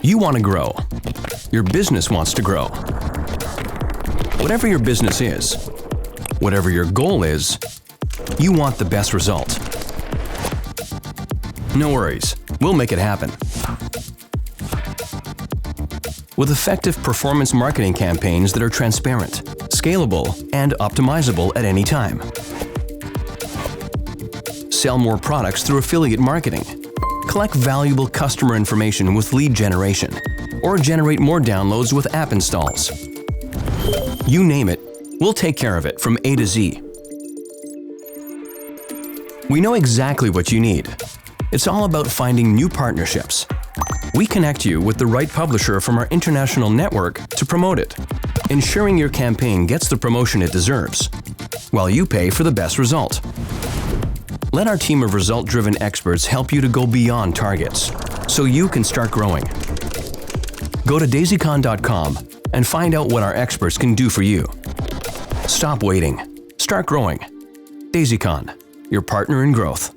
You want to grow. Your business wants to grow. Whatever your business is, whatever your goal is, you want the best result. No worries, we'll make it happen. With effective performance marketing campaigns that are transparent, scalable, and optimizable at any time. Sell more products through affiliate marketing. Collect valuable customer information with lead generation, or generate more downloads with app installs. You name it, we'll take care of it from A to Z. We know exactly what you need. It's all about finding new partnerships. We connect you with the right publisher from our international network to promote it, ensuring your campaign gets the promotion it deserves, while you pay for the best result. Let our team of result-driven experts help you to go beyond targets, so you can start growing. Go to Daisycon.com and find out what our experts can do for you. Stop waiting. Start growing. Daisycon, your partner in growth.